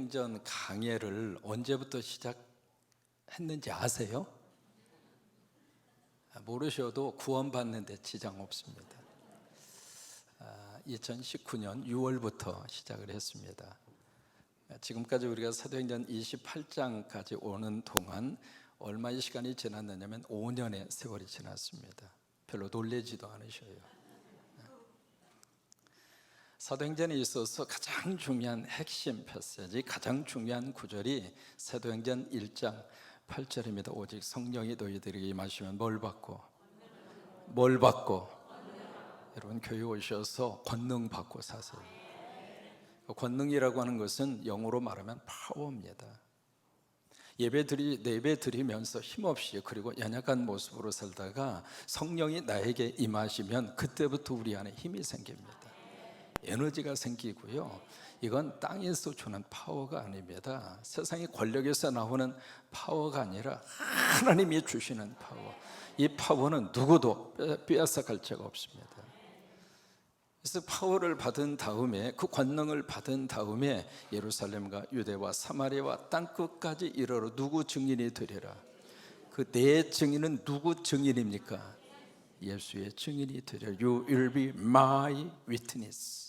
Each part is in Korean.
사도행전 강해를 언제부터 시작했는지 아세요? 모르셔도 구원받는 데 지장 없습니다. 2019년 6월부터 시작을 했습니다. 지금까지 우리가 사도행전 28장까지 오는 동안 얼마의 시간이 지났느냐면 5년의 세월이 지났습니다. 별로 놀라지도 않으셔요. 사도행전에 있어서 가장 중요한 핵심 패시지, 가장 중요한 구절이 사도행전 1장 8절입니다. 오직 성령이 너희들에게 임하시면 뭘 받고? 여러분 교회 오셔서 권능 받고 사세요. 권능이라고 하는 것은 영어로 말하면 파워입니다. 예배 드리면서 힘없이 그리고 연약한 모습으로 살다가 성령이 나에게 임하시면 그때부터 우리 안에 힘이 생깁니다. 에너지가 생기고요. 이건 땅에서 주는 파워가 아닙니다. 세상의 권력에서 나오는 파워가 아니라 하나님이 주시는 파워. 이 파워는 누구도 빼앗아갈 자가 없습니다. 그래서 파워를 받은 다음에, 그 권능을 받은 다음에 예루살렘과 유대와 사마리아와 땅끝까지 이르러 누구 증인이 되리라. 그 내 증인은 누구 증인입니까? 예수의 증인이 되리라. You will be my witness.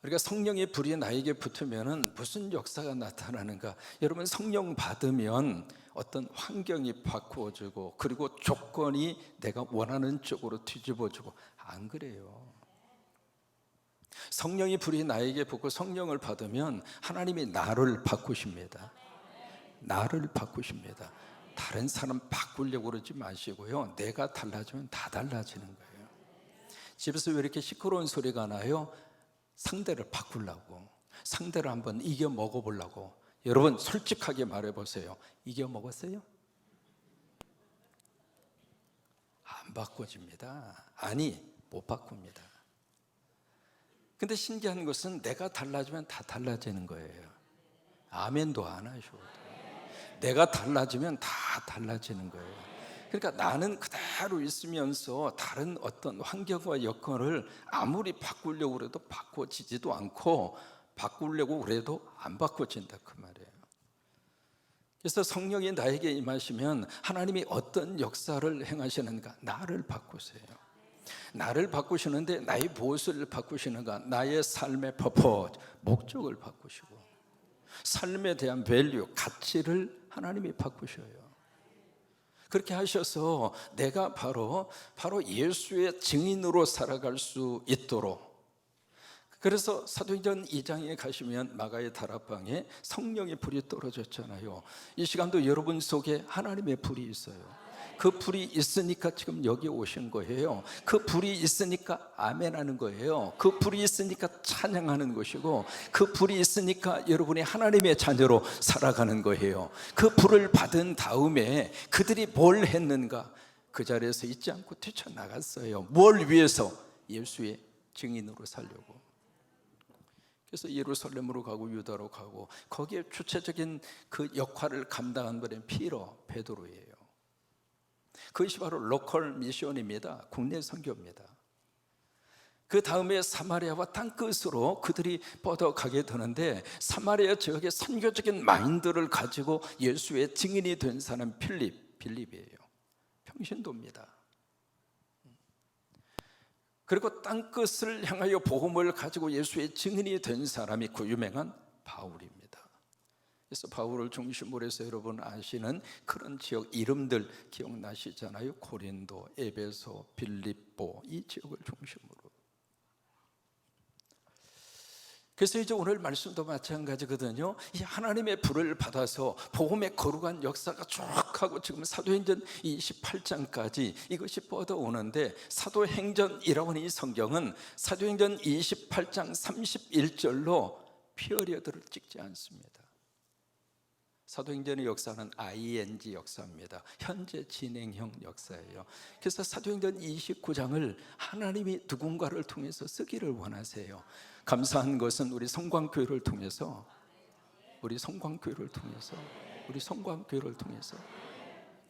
그러니까 성령의 불이 나에게 붙으면 무슨 역사가 나타나는가? 여러분, 성령 받으면 어떤 환경이 바꾸어지고, 그리고 조건이 내가 원하는 쪽으로 뒤집어지고. 안 그래요. 성령의 불이 나에게 붙고 성령을 받으면 하나님이 나를 바꾸십니다. 나를 바꾸십니다. 다른 사람 바꾸려고 그러지 마시고요, 내가 달라지면 다 달라지는 거예요. 집에서 왜 이렇게 시끄러운 소리가 나요? 상대를 바꾸려고, 상대를 한번 이겨 먹어보려고. 여러분 솔직하게 말해보세요. 이겨 먹었어요? 안 바꿔집니다. 아니, 못 바꿉니다. 근데 신기한 것은 내가 달라지면 다 달라지는 거예요. 아멘도 안 하셔도. 내가 달라지면 다 달라지는 거예요. 그러니까 나는 그대로 있으면서 다른 어떤 환경과 여건을 아무리 바꾸려고 해도 바꿔지지도 않고, 바꾸려고 그래도 안 바꿔진다 그 말이에요. 그래서 성령이 나에게 임하시면 하나님이 어떤 역사를 행하시는가? 나를 바꾸세요. 나를 바꾸시는데 나의 무엇을 바꾸시는가? 나의 삶의 퍼포즈, 목적을 바꾸시고, 삶에 대한 밸류, 가치를 하나님이 바꾸셔요. 그렇게 하셔서 내가 바로 예수의 증인으로 살아갈 수 있도록. 그래서 사도행전 2장에 가시면 마가의 다락방에 성령의 불이 떨어졌잖아요. 이 시간도 여러분 속에 하나님의 불이 있어요. 그 불이 있으니까 지금 여기 오신 거예요. 그 불이 있으니까 아멘하는 거예요. 그 불이 있으니까 찬양하는 것이고, 그 불이 있으니까 여러분이 하나님의 자녀로 살아가는 거예요. 그 불을 받은 다음에 그들이 뭘 했는가? 그 자리에서 있지 않고 뛰쳐나갔어요. 뭘 위해서? 예수의 증인으로 살려고. 그래서 예루살렘으로 가고 유다로 가고, 거기에 주체적인 그 역할을 감당한 분이 베드로예요. 그것이 바로 로컬 미션입니다. 국내 선교입니다. 그 다음에 사마리아와 땅끝으로 그들이 뻗어가게 되는데, 사마리아 지역의 선교적인 마인드를 가지고 예수의 증인이 된 사람 빌립이에요. 평신도입니다. 그리고 땅끝을 향하여 복음을 가지고 예수의 증인이 된 사람이 그 유명한 바울입니다. 그래서 바울을 중심으로 해서 여러분 아시는 그런 지역 이름들 기억나시잖아요. 고린도, 에베소, 빌립보, 이 지역을 중심으로. 그래서 이제 오늘 말씀도 마찬가지거든요. 이 하나님의 불을 받아서 복음의 거룩한 역사가 쭉 하고 지금 사도행전 28장까지 이것이 뻗어오는데, 사도행전이라고 하는 이 성경은 사도행전 28장 31절로 피어리어드를 찍지 않습니다. 사도행전의 역사는 ing 역사입니다. 현재 진행형 역사예요. 그래서 사도행전 29장을 하나님이 누군가를 통해서 쓰기를 원하세요. 감사한 것은 우리 성광교회를 통해서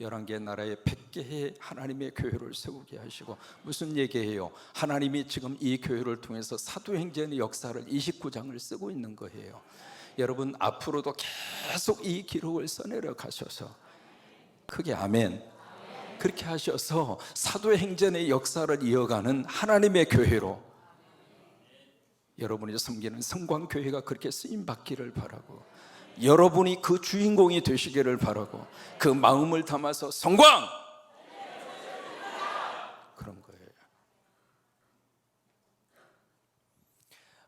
11개 나라에 100개의 하나님의 교회를 세우게 하시고, 무슨 얘기예요? 하나님이 지금 이 교회를 통해서 사도행전의 역사를 29장을 쓰고 있는 거예요. 여러분 앞으로도 계속 이 기록을 써내려 가셔서 크게 아멘. 그렇게 하셔서 사도행전의 역사를 이어가는 하나님의 교회로 여러분이 섬기는 성광교회가 그렇게 쓰임받기를 바라고, 여러분이 그 주인공이 되시기를 바라고, 그 마음을 담아서 성광! 그런 거예요.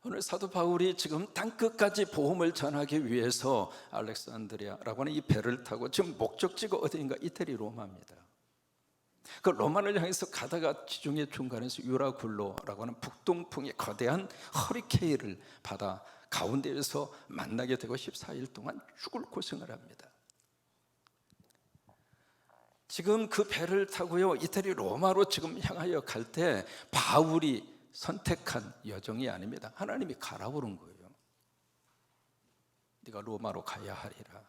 오늘 사도 바울이 지금 땅끝까지 복음을 전하기 위해서 알렉산드리아라고 하는 이 배를 타고 지금 목적지가 어디인가? 이태리 로마입니다. 그 로마를 향해서 가다가 지중해 중간에서 유라굴로라고 하는 북동풍의 거대한 허리케인을 바다 가운데에서 만나게 되고 14일 동안 죽을 고생을 합니다. 지금 그 배를 타고요 이태리 로마로 지금 향하여 갈 때 바울이 선택한 여정이 아닙니다. 하나님이 가라 그런 거예요. 네가 로마로 가야 하리라.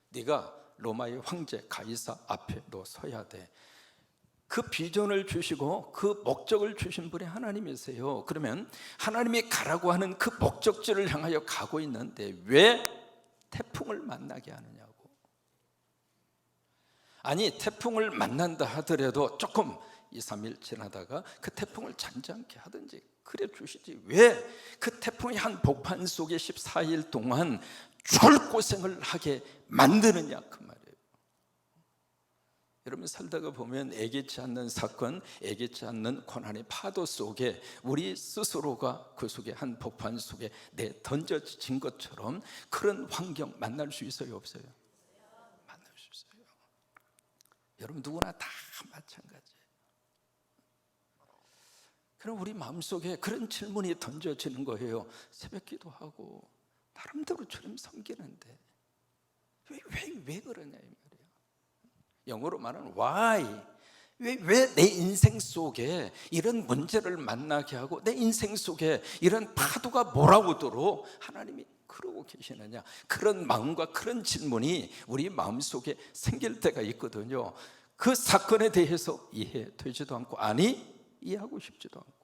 네가 로마의 황제 가이사 앞에 너 서야 돼. 그 비전을 주시고 그 목적을 주신 분이 하나님이세요. 그러면 하나님이 가라고 하는 그 목적지를 향하여 가고 있는데 왜 태풍을 만나게 하느냐고. 아니 태풍을 만난다 하더라도 조금 2, 3일 지나다가 그 태풍을 잔잔케 하든지 그래 주시지, 왜 그 태풍의 한 복판 속에 14일 동안 죽을 고생을 하게 만드느냐 그 말이에요. 여러분 살다가 보면 예기치 않는 사건, 예기치 않는 고난의 파도 속에 우리 스스로가 그 속에 한 복판 속에 던져진 것처럼 그런 환경 만날 수 있어요, 없어요? 만날 수 있어요. 여러분 누구나 다 마찬가지예요. 그럼 우리 마음속에 그런 질문이 던져지는 거예요. 새벽 기도하고 나름대로처럼 섬기는데 왜 그러냐 이 말이에요. 영어로 말하는 why, 왜 내 인생 속에 이런 문제를 만나게 하고 내 인생 속에 이런 파도가 몰아오도록 하나님이 그러고 계시느냐, 그런 마음과 그런 질문이 우리 마음속에 생길 때가 있거든요. 그 사건에 대해서 이해되지도 않고, 아니 이해하고 싶지도 않고.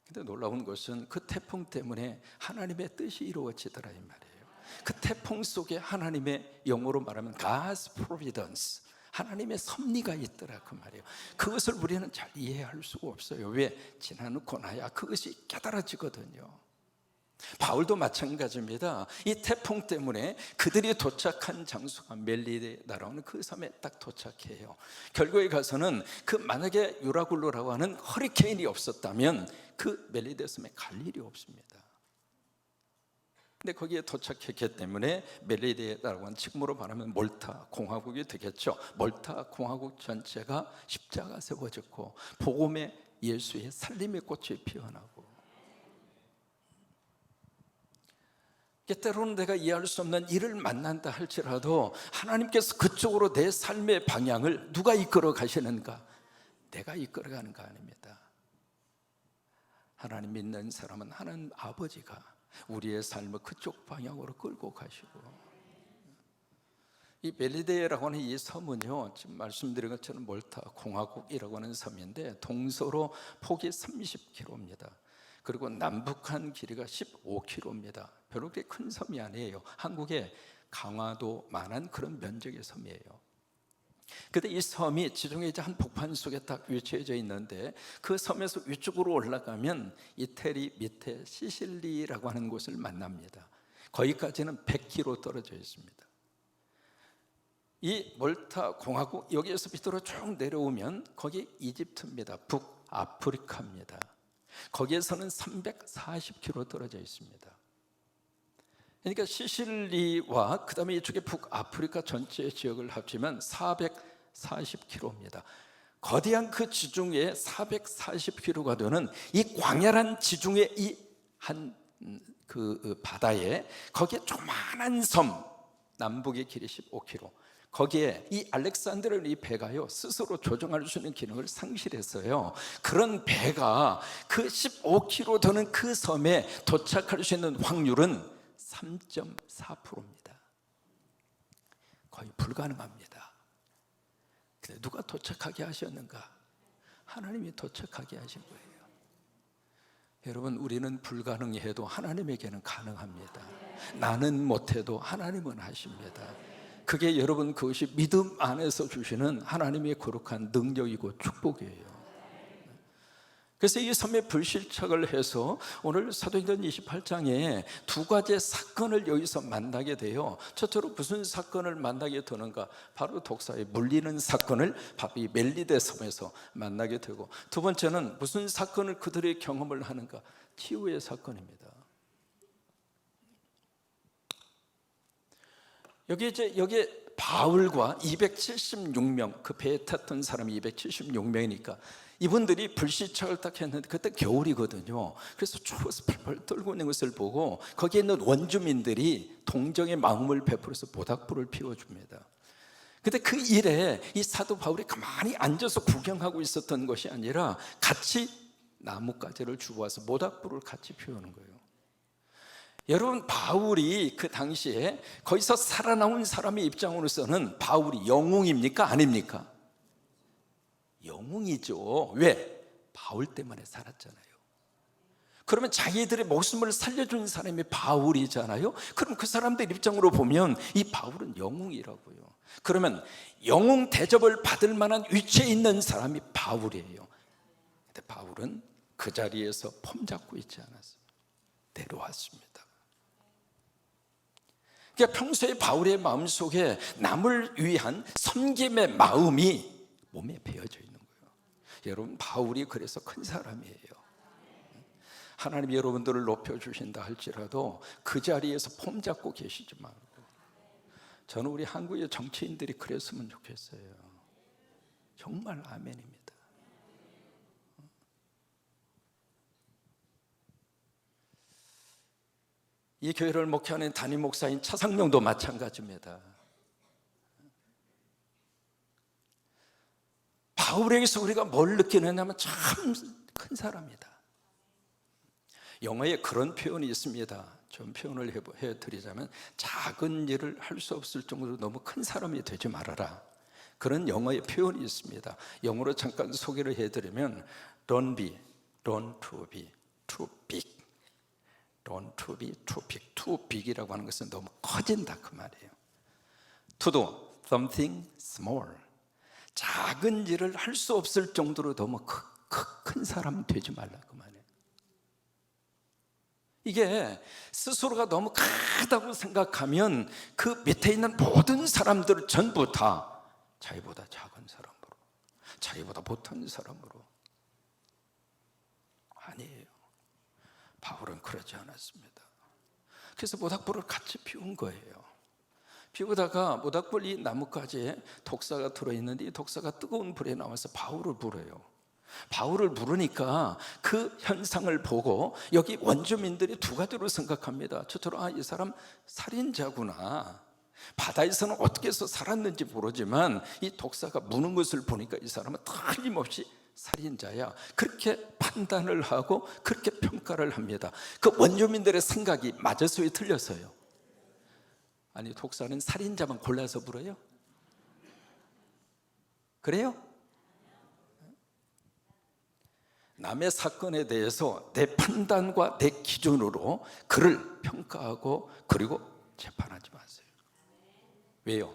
근데 놀라운 것은 그 태풍 때문에 하나님의 뜻이 이루어지더라 이 말이에요. 그 태풍 속에 하나님의, 영어로 말하면 God's providence, 하나님의 섭리가 있더라 그 말이에요. 그것을 우리는 잘 이해할 수가 없어요. 왜? 지나놓고 나야 그것이 깨달아지거든요. 바울도 마찬가지입니다. 이 태풍 때문에 그들이 도착한 장소가 멜리데라고 하는 그 섬에 딱 도착해요. 결국에 가서는 그 만약에 유라굴로라고 하는 허리케인이 없었다면 그 멜리데 섬에 갈 일이 없습니다. 근데 거기에 도착했기 때문에 멜리데라고 하는, 지금으로 말하면 몰타 공화국이 되겠죠. 몰타 공화국 전체가 십자가 세워졌고 복음의 예수의 살림의 꽃이 피어나고, 때로는 내가 이해할 수 없는 일을 만난다 할지라도 하나님께서 그쪽으로 내 삶의 방향을 누가 이끌어 가시는가? 내가 이끌어 가는 거 아닙니다. 하나님 믿는 사람은 하나님 아버지가 우리의 삶을 그쪽 방향으로 끌고 가시고, 이 멜리데라고 하는 이 섬은요 지금 말씀드린 것처럼 몰타 공화국이라고 하는 섬인데 동서로 폭이 30km입니다. 그리고 남북한 길이가 15km입니다. 별로 그렇게 큰 섬이 아니에요. 한국의 강화도만한 그런 면적의 섬이에요. 그런데 이 섬이 지중해 이제 한 복판 속에 딱 위치해져 있는데 그 섬에서 위쪽으로 올라가면 이태리 밑에 시실리라고 하는 곳을 만납니다. 거기까지는 100km 떨어져 있습니다. 이 몰타 공화국, 여기에서 밑으로 쭉 내려오면 거기 이집트입니다. 북아프리카입니다. 거기에서는 340km 떨어져 있습니다. 그러니까 시실리와 그 다음에 이쪽에 북아프리카 전체 지역을 합치면 440km입니다. 거대한 그 지중해 440km가 되는 이 광활한 지중해 이 한 그 바다에 거기에 조그만한 섬, 남북의 길이 15km, 거기에 이 알렉산드르 이 배가요 스스로 조종할 수 있는 기능을 상실했어요. 그런 배가 그 15km 되는 그 섬에 도착할 수 있는 확률은 3.4%입니다. 거의 불가능합니다. 근데 누가 도착하게 하셨는가? 하나님이 도착하게 하신 거예요. 여러분, 우리는 불가능해도 하나님에게는 가능합니다. 나는 못해도 하나님은 하십니다. 그게 여러분, 그것이 믿음 안에서 주시는 하나님의 거룩한 능력이고 축복이에요. 그래서 이 섬의 불시착을 해서 오늘 사도행전 28장에 두 가지 사건을 여기서 만나게 돼요. 첫째로 무슨 사건을 만나게 되는가? 바로 독사에 물리는 사건을 바로 이 멜리데 섬에서 만나게 되고, 두 번째는 무슨 사건을 그들이 경험을 하는가? 치유의 사건입니다. 여기 바울과 276명, 그 배에 탔던 사람이 276명이니까 이분들이 불시착을 딱 했는데 그때 겨울이거든요. 그래서 추워서 펄펄 떨고 있는 것을 보고 거기에 있는 원주민들이 동정의 마음을 베풀어서 모닥불을 피워줍니다. 근데 그 일에 이 사도 바울이 가만히 앉아서 구경하고 있었던 것이 아니라 같이 나뭇가지를 주고 와서 모닥불을 같이 피우는 거예요. 여러분, 바울이 그 당시에 거기서 살아남은 사람의 입장으로서는 바울이 영웅입니까? 아닙니까? 영웅이죠. 왜? 바울 때문에 살았잖아요. 그러면 자기들의 목숨을 살려준 사람이 바울이잖아요. 그럼 그 사람들 입장으로 보면 이 바울은 영웅이라고요. 그러면 영웅 대접을 받을 만한 위치에 있는 사람이 바울이에요. 근데 바울은 그 자리에서 폼 잡고 있지 않았어요. 내려왔습니다. 그러니까 평소에 바울의 마음속에 남을 위한 섬김의 마음이 몸에 배어져 있는 거예요. 여러분, 바울이 그래서 큰 사람이에요. 하나님이 여러분들을 높여주신다 할지라도 그 자리에서 폼 잡고 계시지 말고, 저는 우리 한국의 정치인들이 그랬으면 좋겠어요. 정말 아멘입니다. 이 교회를 목회하는 담임 목사인 차상명도 마찬가지입니다. 바울에게서 우리가 뭘 느끼느냐면 참 큰 사람이다. 영어에 그런 표현이 있습니다. 좀 표현을 해드리자면, 작은 일을 할 수 없을 정도로 너무 큰 사람이 되지 말아라. 그런 영어의 표현이 있습니다. 영어로 잠깐 소개를 해드리면 Don't to be too big. Don't to be too big. Too big이라고 하는 것은 너무 커진다, 그 말이에요. To do something small. 작은 일을 할 수 없을 정도로 너무 큰 사람 되지 말라, 그 말이에요. 이게 스스로가 너무 크다고 생각하면 그 밑에 있는 모든 사람들 전부 다 자기보다 작은 사람으로, 자기보다 못한 사람으로. 아니에요. 바울은 그러지 않았습니다. 그래서 모닥불을 같이 피운 거예요. 피우다가 모닥불 이 나뭇가지에 독사가 들어있는데 이 독사가 뜨거운 불에 나와서 바울을 불어요. 바울을 부르니까 그 현상을 보고 여기 원주민들이 두 가지로 생각합니다. 첫째로, 이 사람 살인자구나. 바다에서는 어떻게 해서 살았는지 모르지만 이 독사가 무는 것을 보니까 이 사람은 틀림없이 살인자야. 그렇게 판단을 하고 그렇게 평가를 합니다. 그 원주민들의 생각이 맞았어요, 틀렸어요? 아니, 독사는 살인자만 골라서 불어요? 그래요? 남의 사건에 대해서 내 판단과 내 기준으로 그를 평가하고 그리고 재판하지 마세요. 왜요?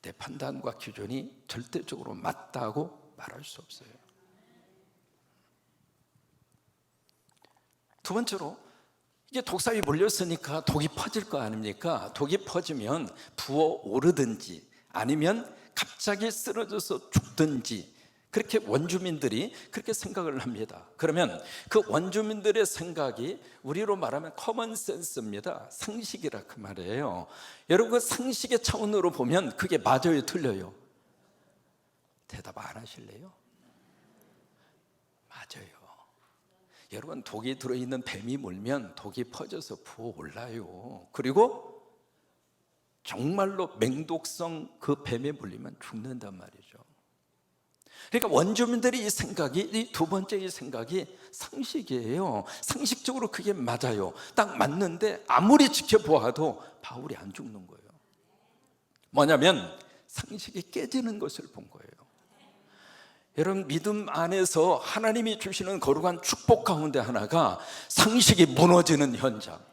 내 판단과 기준이 절대적으로 맞다고 말할 수 없어요. 두 번째로, 이게 독사에 물렸으니까 독이 퍼질 거 아닙니까? 독이 퍼지면 부어오르든지 아니면 갑자기 쓰러져서 죽든지, 그렇게 원주민들이 그렇게 생각을 합니다. 그러면 그 원주민들의 생각이 우리로 말하면 커먼 센스입니다. 상식이라 그 말이에요. 여러분, 그 상식의 차원으로 보면 그게 맞아요, 틀려요? 대답 안 하실래요? 맞아요. 여러분, 독이 들어있는 뱀이 물면 독이 퍼져서 부어올라요. 그리고 정말로 맹독성 그 뱀에 물리면 죽는단 말이죠. 그러니까 원주민들이 이 생각이, 이 두 번째 이 생각이 상식이에요. 상식적으로 그게 맞아요. 딱 맞는데 아무리 지켜보아도 바울이 안 죽는 거예요. 뭐냐면 상식이 깨지는 것을 본 거예요. 여러분, 믿음 안에서 하나님이 주시는 거룩한 축복 가운데 하나가 상식이 무너지는 현장.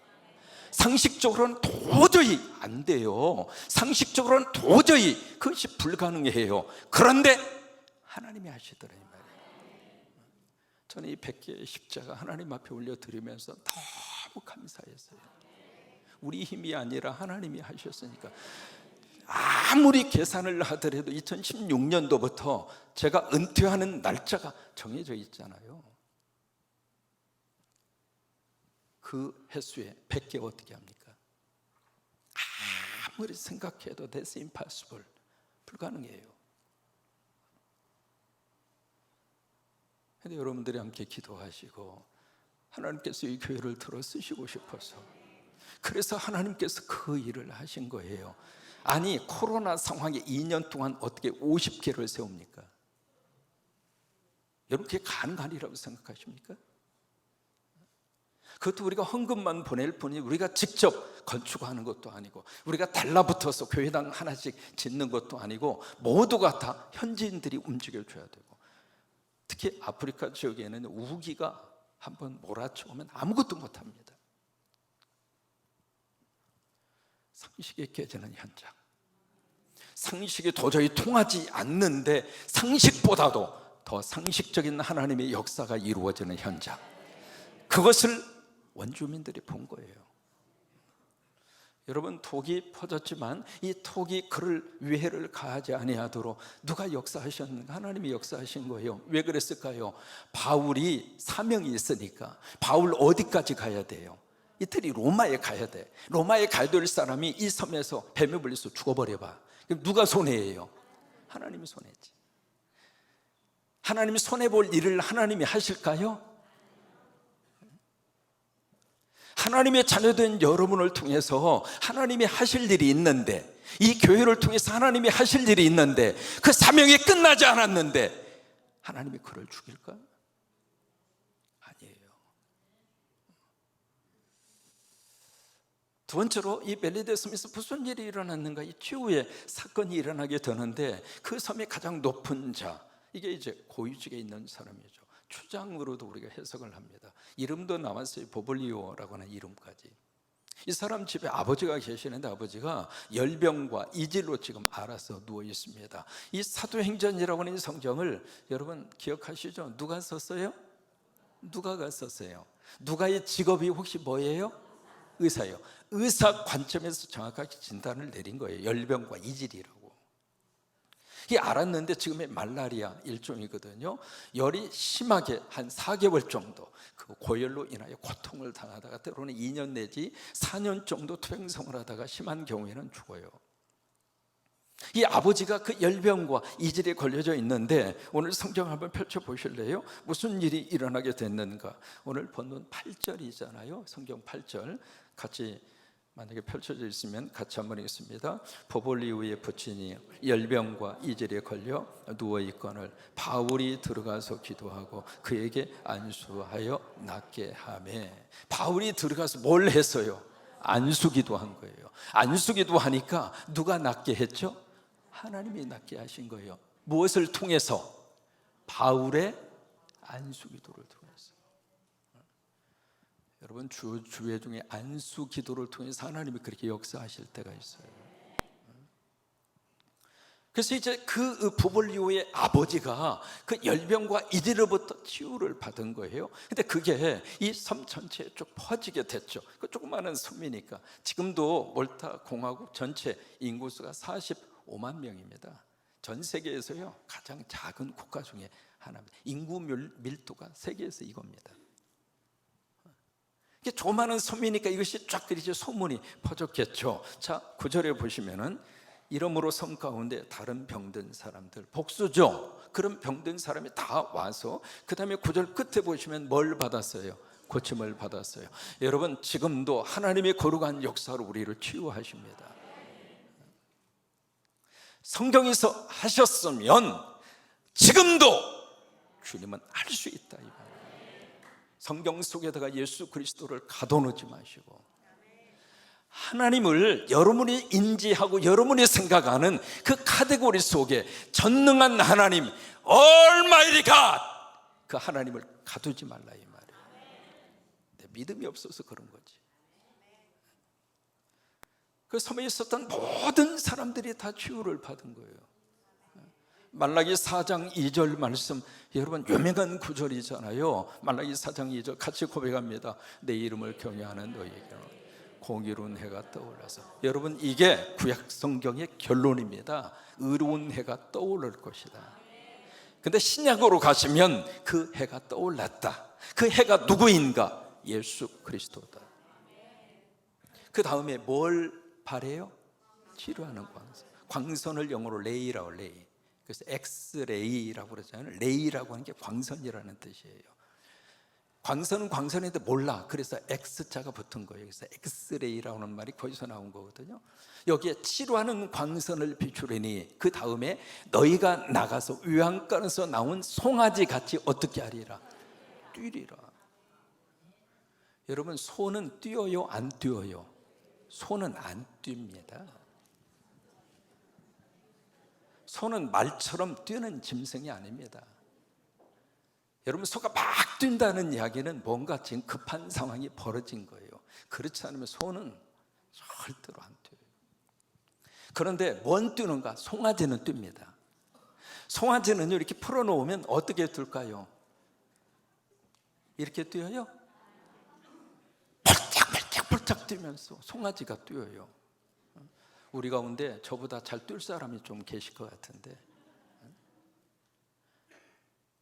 상식적으로는 도저히 안 돼요. 상식적으로는 도저히 그것이 불가능해요. 그런데 하나님이 하시더라 이 말이에요. 저는 이 100개의 십자가 하나님 앞에 올려드리면서 너무 감사했어요. 우리 힘이 아니라 하나님이 하셨으니까. 아무리 계산을 하더라도 2016년도부터 제가 은퇴하는 날짜가 정해져 있잖아요. 그 횟수에 100개 어떻게 합니까? 아무리 생각해도 that's impossible. 불가능해요. 근데 여러분들이 함께 기도하시고 하나님께서 이 교회를 들어 쓰시고 싶어서, 그래서 하나님께서 그 일을 하신 거예요. 아니, 코로나 상황에 2년 동안 어떻게 50개를 세웁니까? 여러분, 그게 가능하리라고 생각하십니까? 그것도 우리가 헌금만 보낼 뿐이 우리가 직접 건축하는 것도 아니고, 우리가 달라붙어서 교회당 하나씩 짓는 것도 아니고, 모두가 다 현지인들이 움직여줘야 되고, 특히 아프리카 지역에는 우기가 한번 몰아쳐오면 아무것도 못합니다. 상식이 깨지는 현장, 상식이 도저히 통하지 않는데 상식보다도 더 상식적인 하나님의 역사가 이루어지는 현장, 그것을 원주민들이 본 거예요. 여러분, 톡이 퍼졌지만 이 톡이 그를 위해를 가하지 아니하도록 누가 역사하셨는가? 하나님이 역사하신 거예요. 왜 그랬을까요? 바울이 사명이 있으니까. 바울 어디까지 가야 돼요? 이태리 로마에 가야 돼. 로마에 가야 될 사람이 이 섬에서 뱀에 물려서 죽어버려봐. 그럼 누가 손해예요? 하나님이 손해지. 하나님이 손해볼 일을 하나님이 하실까요? 하나님의 자녀된 여러분을 통해서 하나님이 하실 일이 있는데, 이 교회를 통해서 하나님이 하실 일이 있는데, 그 사명이 끝나지 않았는데 하나님이 그를 죽일까? 아니에요. 두 번째로, 이 멜리데 섬에서 무슨 일이 일어났는가? 이 최후의 사건이 일어나게 되는데, 그 섬의 가장 높은 자, 이게 이제 고위직에 있는 사람이죠. 추장으로도 우리가 해석을 합니다. 이름도 나왔어요. 보블리오라고 하는 이름까지. 이 사람 집에 아버지가 계시는데, 아버지가 열병과 이질로 지금 앓아서 누워 있습니다. 이 사도행전이라고 하는 성경을 여러분 기억하시죠? 누가 썼어요? 누가가 썼어요. 누가의 직업이 혹시 뭐예요? 의사예요. 의사 관점에서 정확하게 진단을 내린 거예요. 열병과 이질이라고. 이게 알았는데 지금의 말라리아 일종이거든요. 열이 심하게 한 4개월 정도 그 고열로 인하여 고통을 당하다가 때로는 2년 내지 4년 정도 투병생활을 하다가 심한 경우에는 죽어요. 이 아버지가 그 열병과 이질에 걸려져 있는데, 오늘 성경 한번 펼쳐보실래요? 무슨 일이 일어나게 됐는가? 오늘 본문 8절이잖아요. 성경 8절 같이 만약에 펼쳐져 있으면 같이 한번 읽겠습니다. 보볼리오의 부친이 열병과 이질에 걸려 누워있거늘 바울이 들어가서 기도하고 그에게 안수하여 낫게 하매. 바울이 들어가서 뭘 했어요? 안수기도 한 거예요. 안수기도 하니까 누가 낫게 했죠? 하나님이 낫게 하신 거예요. 무엇을 통해서? 바울의 안수기도를 통해서. 여러분, 주회 중에 안수 기도를 통해서 하나님이 그렇게 역사하실 때가 있어요. 그래서 이제 그 보볼리오의 아버지가 그 열병과 이질로부터 치유를 받은 거예요. 근데 그게 이 섬 전체에 쭉 퍼지게 됐죠. 그 조그마한 섬이니까. 지금도 몰타 공화국 전체 인구수가 45만 명입니다. 전 세계에서요 가장 작은 국가 중에 하나입니다. 인구 밀도가 세계에서 이겁니다. 이게 조그마한 섬이니까 이것이 쫙 이제 소문이 퍼졌겠죠. 자, 9절에 보시면은 이러므로 섬 가운데 다른 병든 사람들, 복수죠. 그런 병든 사람이 다 와서, 그 다음에 9절 끝에 보시면 뭘 받았어요? 고침을 받았어요. 여러분, 지금도 하나님의 거룩한 역사로 우리를 치유하십니다. 성경에서 하셨으면 지금도 주님은 할 수 있다. 성경 속에다가 예수 그리스도를 가둬놓지 마시고, 하나님을 여러분이 인지하고 여러분이 생각하는 그 카테고리 속에 전능한 하나님, Almighty God, 그 하나님을 가두지 말라 이 말이에요. 내 믿음이 없어서 그런 거지. 그 섬에 있었던 모든 사람들이 다 치유를 받은 거예요. 말라기 4장 2절 말씀, 여러분 유명한 구절이잖아요. 말라기 4장 2절 같이 고백합니다. 내 이름을 경외하는 너희에게 공의로운 해가 떠올라서. 여러분 이게 구약 성경의 결론입니다. 의로운 해가 떠오를 것이다. 근데 신약으로 가시면 그 해가 떠올랐다. 그 해가 누구인가? 예수 그리스도다. 그 다음에 뭘 바래요? 치료하는 광선. 광선을 영어로 레이라고, 레이. 그래서 엑스레이라고 그러잖아요. 레이라고 하는 게 광선이라는 뜻이에요. 광선은 광선인데 몰라. 그래서 X자가 붙은 거예요. 그래서 엑스레이라고 하는 말이 거기서 나온 거거든요. 여기에 치료하는 광선을 비추리니 그 다음에 너희가 나가서 유황가에서 나온 송아지 같이 어떻게 하리라? 뛰리라. 여러분 소는 뛰어요? 안 뛰어요? 소는 안 뜁니다. 소는 말처럼 뛰는 짐승이 아닙니다. 여러분 소가 막 뛴다는 이야기는 뭔가 지금 급한 상황이 벌어진 거예요. 그렇지 않으면 소는 절대로 안 뛰어요. 그런데 뭔 뛰는가? 송아지는 뜁니다. 송아지는 이렇게 풀어놓으면 어떻게 뛸까요? 이렇게 뛰어요? 펄짝펄짝 뛰면서 송아지가 뛰어요. 우리 가운데 저보다 잘 뛸 사람이 좀 계실 것 같은데,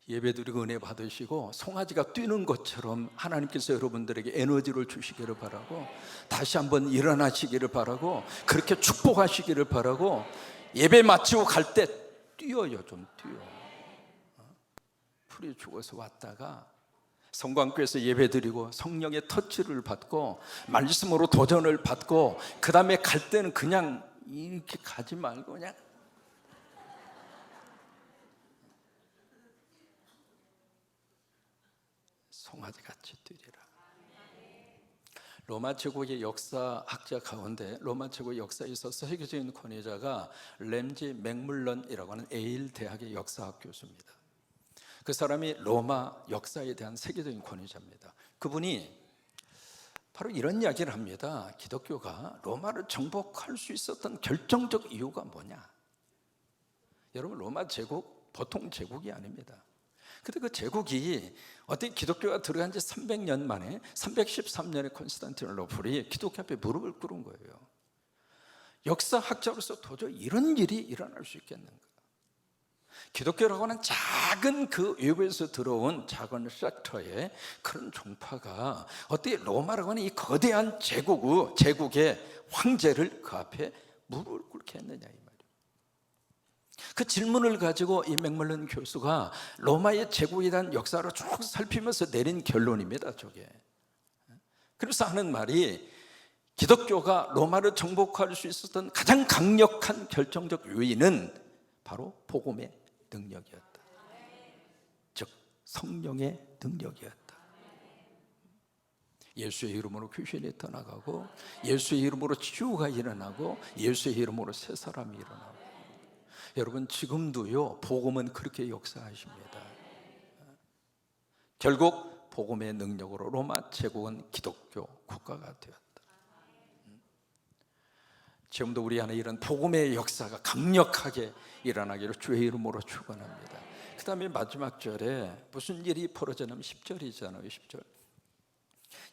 예배드리고 은혜 받으시고 송아지가 뛰는 것처럼 하나님께서 여러분들에게 에너지를 주시기를 바라고, 다시 한번 일어나시기를 바라고, 그렇게 축복하시기를 바라고, 예배 마치고 갈 때 뛰어요. 좀 뛰어. 풀이 죽어서 왔다가 성광교에서 예배드리고 성령의 터치를 받고 말씀으로 도전을 받고, 그 다음에 갈 때는 그냥 이렇게 가지 말고 그냥 송아지같이 뛰리라. 로마 제국의 역사학자 가운데 로마 제국 역사에 있어서 세계적인 권위자가 램지 맥물런이라고 하는 에일 대학의 역사학 교수입니다. 그 사람이 로마 역사에 대한 세계적인 권위자입니다. 그분이 바로 이런 이야기를 합니다. 기독교가 로마를 정복할 수 있었던 결정적 이유가 뭐냐? 여러분 로마 제국 보통 제국이 아닙니다. 근데 그 제국이 어떻게 기독교가 들어간 지 300년 만에 313년에 콘스탄티노플이 기독교 앞에 무릎을 꿇은 거예요. 역사학자로서 도저히 이런 일이 일어날 수 있겠는가? 기독교라고 하는 작은 그 외부에서 들어온 작은 섹터의 그런 종파가 어떻게 로마라고 하는 이 거대한 제국의 황제를 그 앞에 무릎을 꿇게 했느냐 이 말이에요. 그 질문을 가지고 이 맥멀런 교수가 로마의 제국에 대한 역사를 쭉 살피면서 내린 결론입니다. 저게. 그래서 하는 말이 기독교가 로마를 정복할 수 있었던 가장 강력한 결정적 요인은 바로 복음의 능력이었다. 즉 성령의 능력이었다. 예수의 이름으로 귀신이 떠나가고, 예수의 이름으로 치유가 일어나고, 예수의 이름으로 새 사람이 일어나고. 여러분 지금도요 복음은 그렇게 역사하십니다. 결국 복음의 능력으로 로마 제국은 기독교 국가가 되었다. 지금도 우리 안에 이런 복음의 역사가 강력하게 일어나기를 주의 이름으로 축원합니다. 그 다음에 마지막 절에 무슨 일이 벌어지냐면 10절이잖아요. 10절.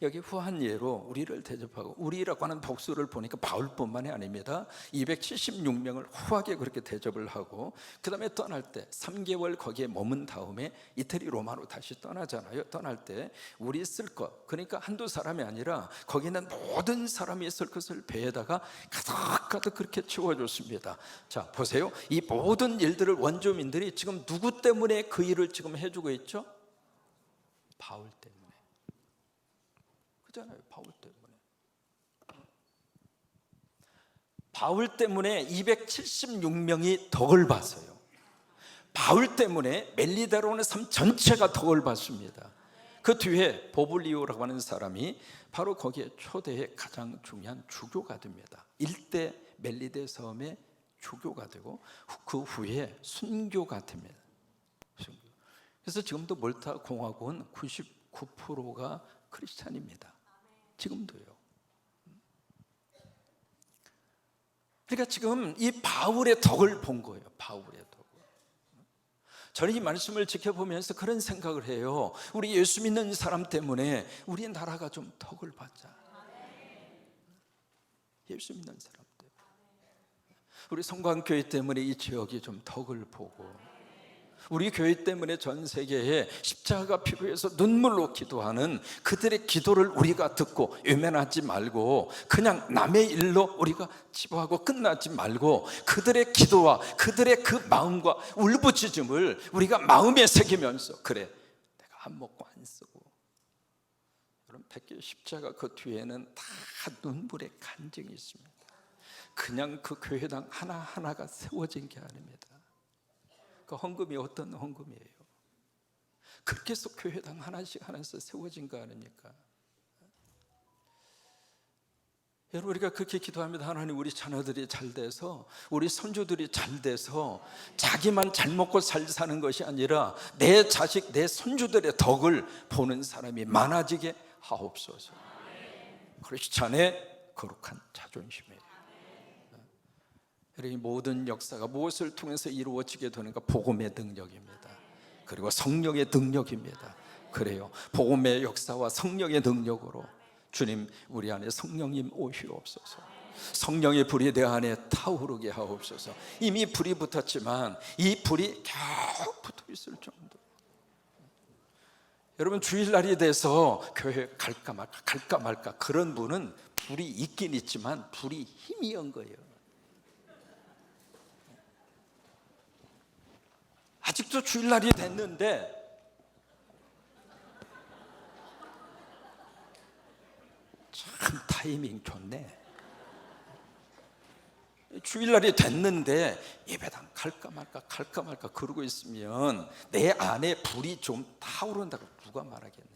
여기 후한 예로 우리를 대접하고, 우리라고 하는 복수를 보니까 바울뿐만이 아닙니다. 276명을 후하게 그렇게 대접을 하고, 그 다음에 떠날 때 3개월 거기에 머문 다음에 이태리 로마로 다시 떠나잖아요. 떠날 때 우리 쓸 것, 그러니까 한두 사람이 아니라 거기 있는 모든 사람이 있을 것을 배에다가 가득가득 그렇게 채워줬습니다. 자 보세요. 이 모든 일들을 원주민들이 지금 누구 때문에 그 일을 지금 해주고 있죠? 바울 때문에. 그잖아요. 바울 때문에 276명이 덕을 봤어요. 바울 때문에 멜리다로 오는 삶 전체가 덕을 받습니다. 그 뒤에 보블리오라고 하는 사람이 바로 거기에 초대의 가장 중요한 주교가 됩니다. 일대 멜리데 섬의 주교가 되고 그 후에 순교가 됩니다. 그래서 지금도 몰타 공화국은 99%가 크리스찬입니다. 지금도요. 그러니까 지금 이 바울의 덕을 본 거예요. 바울의 덕을. 저는 이 말씀을 지켜보면서 그런 생각을 해요. 우리 예수 믿는 사람 때문에 우리 나라가 좀 덕을 받자. 예수 믿는 사람들, 우리 성광교회 때문에 이 지역이 좀 덕을 보고, 우리 교회 때문에 전 세계에 십자가가 필요해서 눈물로 기도하는 그들의 기도를 우리가 듣고 외면하지 말고, 그냥 남의 일로 우리가 치부하고 끝나지 말고, 그들의 기도와 그들의 그 마음과 울부짖음을 우리가 마음에 새기면서, 그래 내가 안 먹고 안 쓰고. 여러분, 백개 십자가 그 뒤에는 다 눈물의 간증이 있습니다. 그냥 그 교회당 하나하나가 세워진 게 아닙니다. 그 헌금이 어떤 헌금이에요? 그렇게 해서 교회당 하나씩 세워진 거 아닙니까? 여러분, 우리가 그렇게 기도합니다. 하나님, 우리 자녀들이 잘 돼서, 우리 손주들이 잘 돼서 자기만 잘 먹고 잘 사는 것이 아니라 내 자식, 내 손주들의 덕을 보는 사람이 많아지게 하옵소서. 크리스찬의 거룩한 자존심이에요. 이 모든 역사가 무엇을 통해서 이루어지게 되는가? 복음의 능력입니다. 그리고 성령의 능력입니다. 그래요, 복음의 역사와 성령의 능력으로 주님, 우리 안에 성령님 오시옵소서. 성령의 불이 내 안에 타오르게 하옵소서. 이미 불이 붙었지만 이 불이 겨우 붙어 있을 정도. 여러분, 주일날이 돼서 교회 갈까 말까 그런 분은 불이 있긴 있지만 불이 힘이 온 거예요. 아직도 주일날이 됐는데 참 타이밍 좋네. 주일날이 됐는데 예배당 갈까 말까 그러고 있으면 내 안에 불이 좀 타오른다고 누가 말하겠느냐.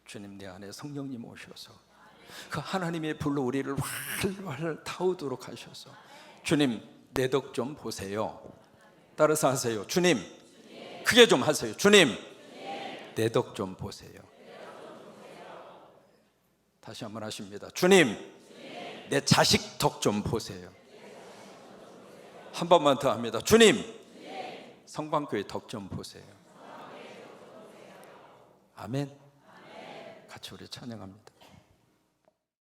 주님, 내 안에 성령님 오셔서 그 하나님의 불로 우리를 활활 타오도록 하셔서, 주님, 내 덕 좀 보세요. 따라서 하세요. 주님, 크게 좀 하세요. 주님, 내 덕 좀 보세요. 다시 한번 하십니다. 주님, 내 자식 덕 좀 보세요. 한 번만 더 합니다. 주님, 성광교회 덕 좀 보세요. 아멘. 같이 우리 찬양합니다.